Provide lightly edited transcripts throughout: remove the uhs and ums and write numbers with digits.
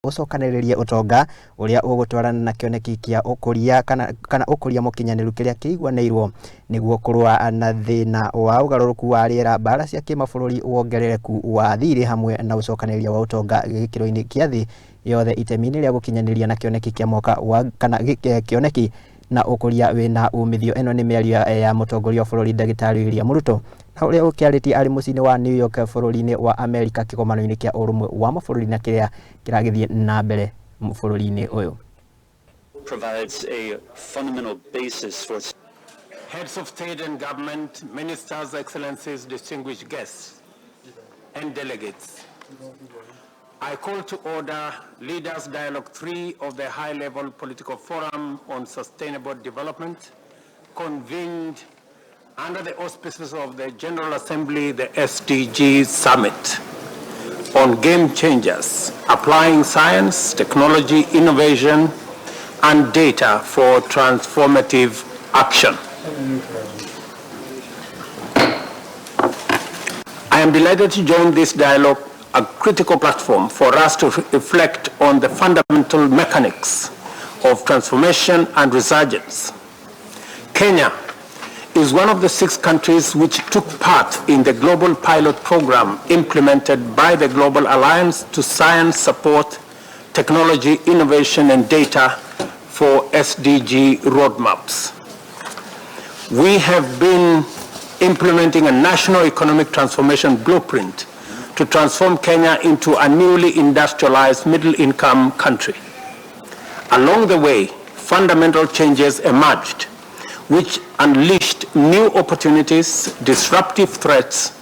ucokaniririe utonga uria ugutwarana na kioneki kia ukuria kana ukuria mukinyaniru kiria kiiguaniirwo niguo kurua na thina wa ugaruruku wa riera, mbaara cia kimabururi, wongerereku wa thiri hamwe na ucokaniriria wa utonga gikiroini kia thii yothe itemiini ria gukinyaniria na kioneki kia mwaka wa kana kioneki na ukuria wina umithio. Eno ni miario ya mutongoria wa bururi Ndagitari Ruto na uria ukiaritie ari muciini wa New York bururi-ini wa Amerika kigomano-ini kia Urumwe wa mabururi na kiria kiragithie na mbere bururi-ini uyu. Provides a fundamental basis for heads of state and government, ministers, excellencies, distinguished guests and delegates. I call to order Leaders Dialogue 3 of the High-Level Political Forum on Sustainable Development, convened under the auspices of the General Assembly, the SDG Summit on Game Changers, Applying Science, Technology, Innovation, and Data for Transformative Action. I am delighted to join this dialogue, a critical platform for us to reflect on the fundamental mechanics of transformation and resurgence. Kenya is one of the 6 countries which took part in the global pilot program implemented by the Global Alliance to Science Support, Technology, Innovation and Data for SDG roadmaps. We have been implementing a national economic transformation blueprint to transform Kenya into a newly industrialized middle-income country. Along the way, fundamental changes emerged, which unleashed new opportunities, disruptive threats,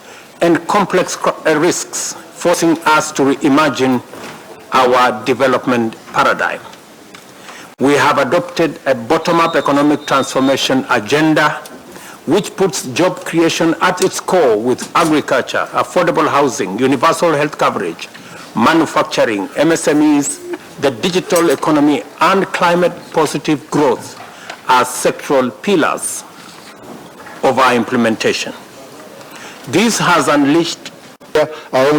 and complex risks, forcing us to reimagine our development paradigm. We have adopted a bottom-up economic transformation agenda which puts job creation at its core with agriculture, affordable housing, universal health coverage, manufacturing, MSMEs, the digital economy, and climate-positive growth as sectoral pillars of our implementation. This has unleashed our